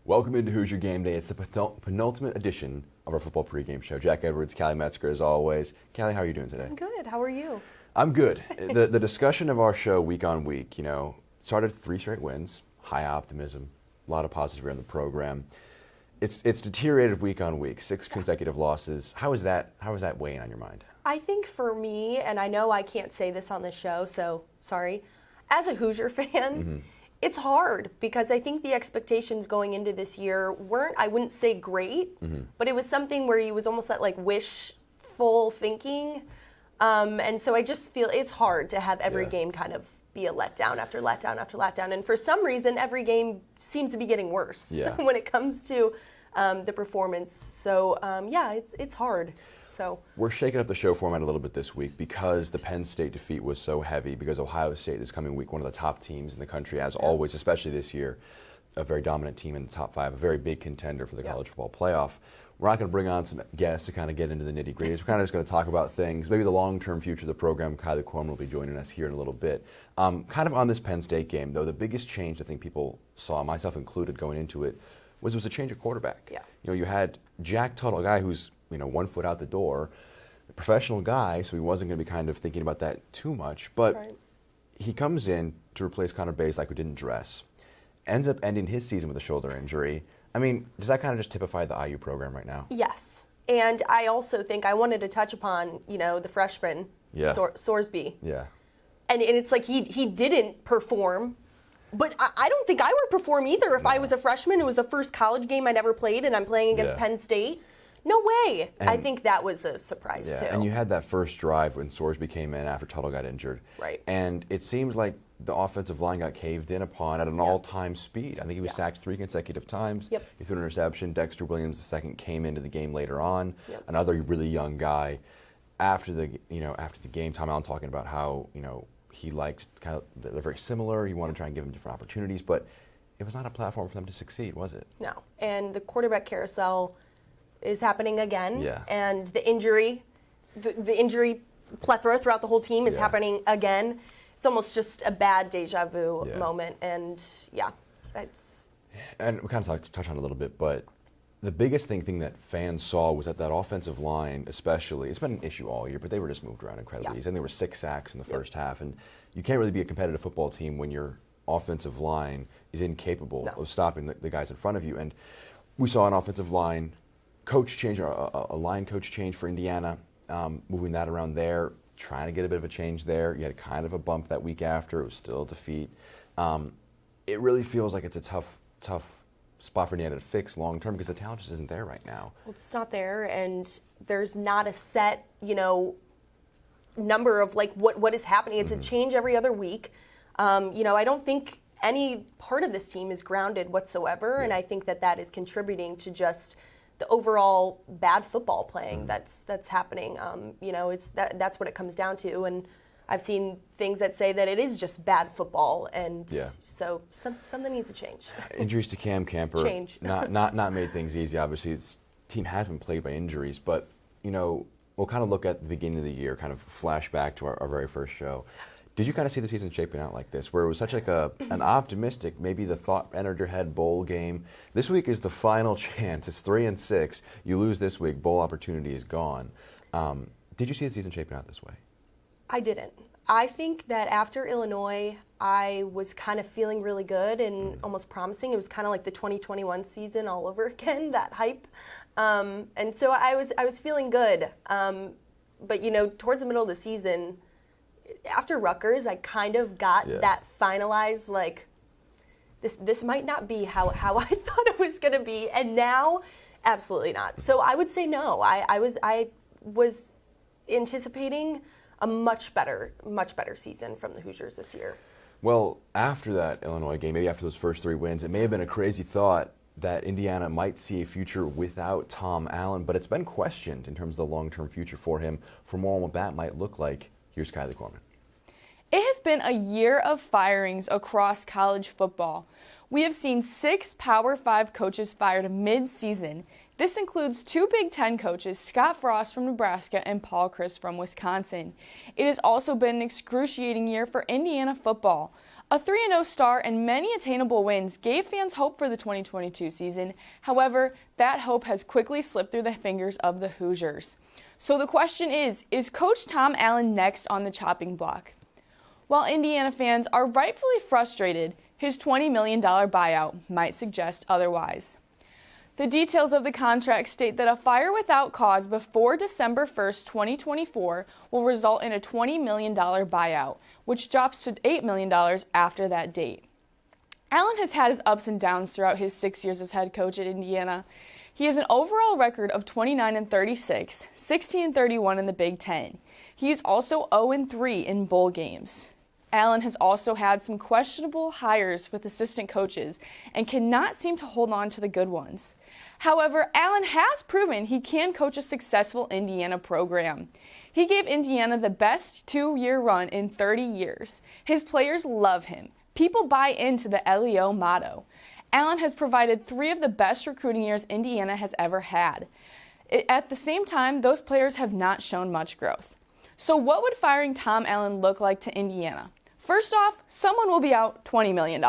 Welcome into Hoosier Gameday. It's the penultimate edition of our football pregame show. Jack Edwards, Callie Metzger, as always. Callie, how are you doing today? I'm good. How are you? I'm good. The discussion of our show week on week, started 3 straight wins, high optimism, a lot of positivity on the program. It's deteriorated week on week, 6 consecutive losses. How is that weighing on your mind? I think for me, and I know I can't say this on the show, so sorry, as a Hoosier fan, it's hard because I think the expectations going into this year weren't, I wouldn't say great, but it was something where you was almost at like wishful thinking. And so I just feel it's hard to have every game kind of be a letdown after letdown after letdown. And for some reason, every game seems to be getting worse when it comes to the performance. So, it's hard. So we're shaking up the show format a little bit this week because the Penn State defeat was so heavy, because Ohio State this coming week, one of the top teams in the country, as always, especially this year, a very dominant team in the top 5, a very big contender for the college football playoff. We're not going to bring on some guests to kind of get into the nitty-gritty. We're kind of just going to talk about things, maybe the long-term future of the program. Kylee Corman will be joining us here in a little bit. Kind of on this Penn State game, though, the biggest change I think people saw, myself included, going into it, was a change of quarterback. You had Jack Tuttle, a guy who's 1 foot out the door, a professional guy, so he wasn't going to be kind of thinking about that too much. But he comes in to replace Connor Bazelak, who didn't dress, ends up ending his season with a shoulder injury. I mean, does that kind of just typify the IU program right now? Yes. And I also think I wanted to touch upon, the freshman, Sorsby. Yeah. And it's like he didn't perform. But I don't think I would perform either if I was a freshman. It was the first college game I'd ever played, and I'm playing against Penn State. No way. And I think that was a surprise, too. And you had that first drive when Sorsby came in after Tuttle got injured. Right. And it seemed like the offensive line got caved in upon at an all-time speed. I think he was sacked 3 consecutive times. He threw an interception. Dexter Williams II came into the game later on. Another really young guy. After the game, Tom Allen talking about how, he liked kind of, they're very similar. He wanted to try and give them different opportunities, but it was not a platform for them to succeed, was it? No. And the quarterback carousel is happening again. And the injury plethora throughout the whole team is happening again. It's almost just a bad deja vu moment. And that's. And we kind of touched on it a little bit, but the biggest thing that fans saw was that offensive line, especially, it's been an issue all year, but they were just moved around incredibly easy. And there were 6 sacks in the first half. And you can't really be a competitive football team when your offensive line is incapable of stopping the guys in front of you. And we saw an offensive line coach change, a line coach change for Indiana, moving that around there, trying to get a bit of a change there. You had kind of a bump that week after. It was still a defeat. It really feels like it's a tough spot for Indiana to fix long term because the talent just isn't there right now. Well, it's not there, and there's not a set, number of like what is happening. It's a change every other week. I don't think any part of this team is grounded whatsoever, and I think that is contributing to just the overall bad football playing that's happening. That's what it comes down to, and I've seen things that say that it is just bad football, and so something needs to change. Injuries to Cam Camper not made things easy. Obviously, this team has been plagued by injuries, but we'll kind of look at the beginning of the year, kind of flash back to our very first show. Did you kind of see the season shaping out like this, where it was such like an optimistic, maybe the thought entered your head, bowl game? This week is the final chance. It's 3-6. You lose this week, bowl opportunity is gone. Did you see the season shaping out this way? I didn't. I think that after Illinois, I was kind of feeling really good and almost promising. It was kind of like the 2021 season all over again, that hype. And so I was feeling good. But, towards the middle of the season, after Rutgers, I kind of got that finalized, like, this might not be how I thought it was going to be. And now, absolutely not. So I would say no. I was anticipating a much better season from the Hoosiers this year. Well, after that Illinois game, maybe after those first 3 wins, it may have been a crazy thought that Indiana might see a future without Tom Allen, but it's been questioned in terms of the long-term future for him, for more on what that might look like. Here's Kylee Corman. It has been a year of firings across college football. We have seen 6 Power 5 coaches fired mid-season. This includes 2 Big Ten coaches, Scott Frost from Nebraska and Paul Chryst from Wisconsin. It has also been an excruciating year for Indiana football. A 3-0 start and many attainable wins gave fans hope for the 2022 season. However, that hope has quickly slipped through the fingers of the Hoosiers. So the question is Coach Tom Allen next on the chopping block? While Indiana fans are rightfully frustrated, his $20 million buyout might suggest otherwise. The details of the contract state that a fire without cause before December 1st, 2024 will result in a $20 million buyout, which drops to $8 million after that date. Allen has had his ups and downs throughout his 6 years as head coach at Indiana. He has an overall record of 29-36, 16-31 in the Big Ten. He is also 0-3 in bowl games. Allen has also had some questionable hires with assistant coaches and cannot seem to hold on to the good ones. However, Allen has proven he can coach a successful Indiana program. He gave Indiana the best 2-year run in 30 years. His players love him. People buy into the LEO motto. Allen has provided 3 of the best recruiting years Indiana has ever had. At the same time, those players have not shown much growth. So what would firing Tom Allen look like to Indiana? First off, someone will be out $20 million.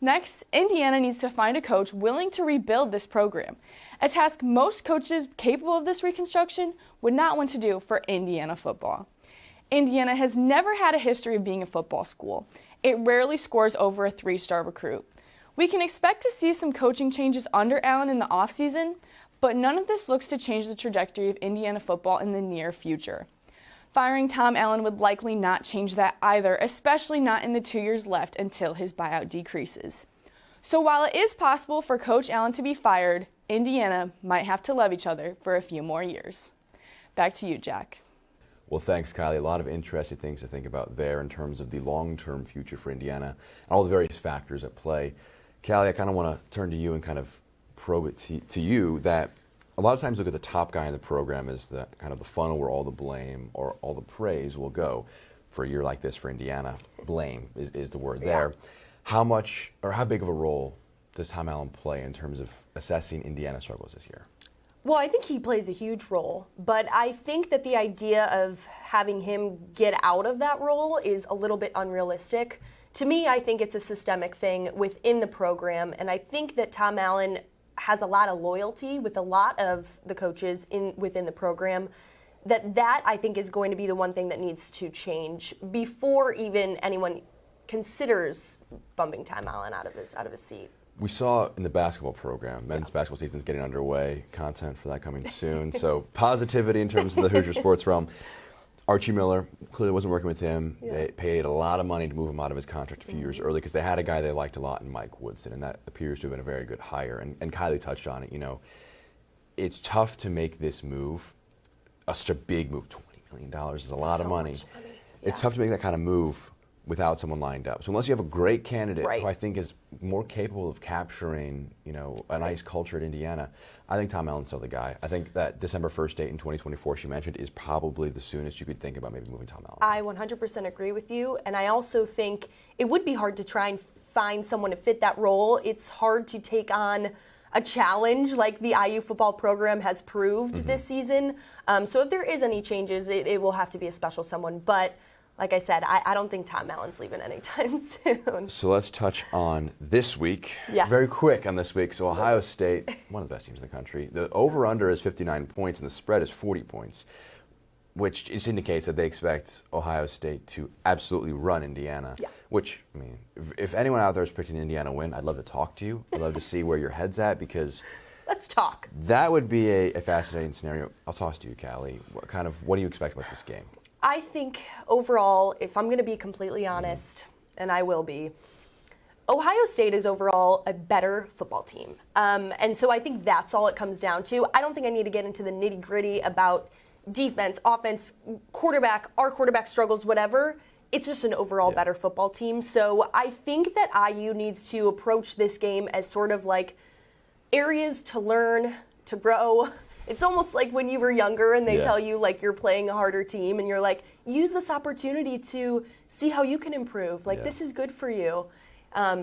Next, Indiana needs to find a coach willing to rebuild this program, a task most coaches capable of this reconstruction would not want to do for Indiana football. Indiana has never had a history of being a football school. It rarely scores over a 3-star recruit. We can expect to see some coaching changes under Allen in the offseason, but none of this looks to change the trajectory of Indiana football in the near future. Firing Tom Allen would likely not change that either, especially not in the 2 years left until his buyout decreases. So while it is possible for Coach Allen to be fired, Indiana might have to love each other for a few more years. Back to you, Jack. Well, thanks, Kylie. A lot of interesting things to think about there in terms of the long-term future for Indiana and all the various factors at play. Callie, I kind of want to turn to you and kind of probe it to you that a lot of times look at the top guy in the program as the kind of the funnel where all the blame or all the praise will go. For a year like this for Indiana, blame is the word there. How much or how big of a role does Tom Allen play in terms of assessing Indiana struggles this year? Well, I think he plays a huge role, but I think that the idea of having him get out of that role is a little bit unrealistic. To me, I think it's a systemic thing within the program, and I think that Tom Allen has a lot of loyalty with a lot of the coaches within the program. That I think is going to be the one thing that needs to change before even anyone considers bumping Tom Allen out of his seat. We saw in the basketball program, men's basketball season is getting underway, content for that coming soon. So positivity in terms of the Hoosier sports realm. Archie Miller clearly wasn't working with him. Yeah. They paid a lot of money to move him out of his contract a few years early because they had a guy they liked a lot in Mike Woodson, and that appears to have been a very good hire. And Kylie touched on it. You know, it's tough to make this move, such a big move. $20 million is a lot of money. It's tough to make that kind of move without someone lined up. So unless you have a great candidate who I think is more capable of capturing, you know, a nice culture at Indiana, I think Tom Allen's still the guy. I think that December 1st date in 2024 she mentioned is probably the soonest you could think about maybe moving Tom Allen. I 100% agree with you, and I also think it would be hard to try and find someone to fit that role. It's hard to take on a challenge like the IU football program has proved this season. So if there is any changes, it will have to be a special someone. But like I said, I don't think Tom Allen's leaving anytime soon. So let's touch on this week. Yes. Very quick on this week. So Ohio State, one of the best teams in the country. The over-under is 59 points and the spread is 40 points, which just indicates that they expect Ohio State to absolutely run Indiana. Yeah. Which, I mean, if anyone out there is predicting Indiana win, I'd love to talk to you. I'd love to see where your head's at because let's talk. That would be a fascinating scenario. I'll toss to you, Callie. What do you expect about this game? I think overall, if I'm going to be completely honest, and I will be, Ohio State is overall a better football team. And so I think that's all it comes down to. I don't think I need to get into the nitty-gritty about defense, offense, quarterback, our quarterback struggles, whatever. It's just an overall better football team. So I think that IU needs to approach this game as sort of like areas to learn, to grow. It's almost like when you were younger and they tell you like you're playing a harder team and you're like, use this opportunity to see how you can improve. Like this is good for you.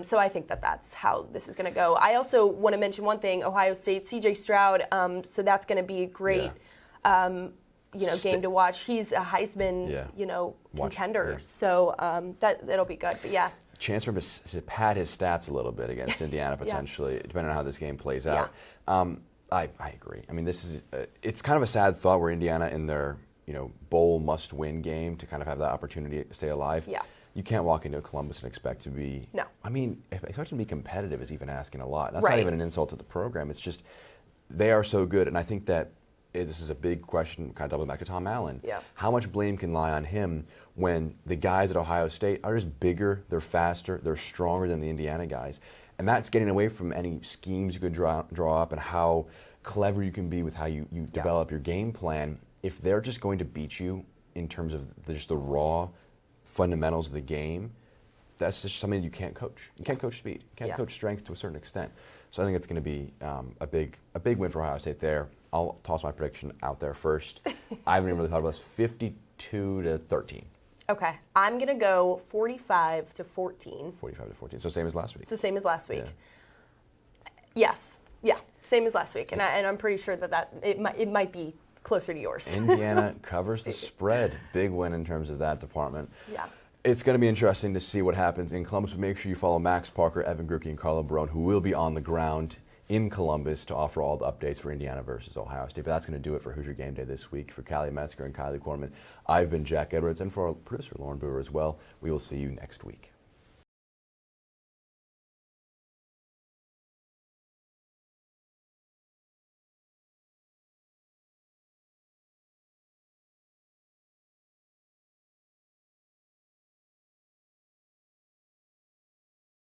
So I think that that's how this is going to go. I also want to mention one thing, Ohio State, CJ Stroud. So that's going to be a great, game to watch. He's a Heisman, contender. So that'll be good. But chance for him to pad his stats a little bit against Indiana potentially, depending on how this game plays out. I agree. I mean, it's kind of a sad thought where Indiana in their bowl must-win game to kind of have that opportunity to stay alive. Yeah. You can't walk into Columbus and expect to be. No. I mean, expecting to be competitive is even asking a lot. That's not even an insult to the program. It's just they are so good, and I think that this is a big question, kind of doubling back to Tom Allen. Yeah. How much blame can lie on him when the guys at Ohio State are just bigger, they're faster, they're stronger than the Indiana guys, and that's getting away from any schemes you could draw up and how clever you can be with how you develop your game plan. If they're just going to beat you in terms of just the raw fundamentals of the game, that's just something you can't coach. You can't coach speed. You can't coach strength to a certain extent. So I think it's going to be a big win for Ohio State there. I'll toss my prediction out there first. I haven't even really thought about this. 52-13. Okay, I'm gonna go 45-14. 45-14. So same as last week. So same as last week. Yeah. Yes. Yeah. Same as last week, and I'm pretty sure that it might be closer to yours. Indiana covers the spread. Big win in terms of that department. Yeah. It's going to be interesting to see what happens in Columbus, but make sure you follow Max Parker, Evan Grucki, and Carlo Barone, who will be on the ground in Columbus to offer all the updates for Indiana versus Ohio State. But that's going to do it for Hoosier Game Day this week. For Callie Metzger and Kylee Corman, I've been Jack Edwards, and for our producer, Lauren Booher, as well. We will see you next week.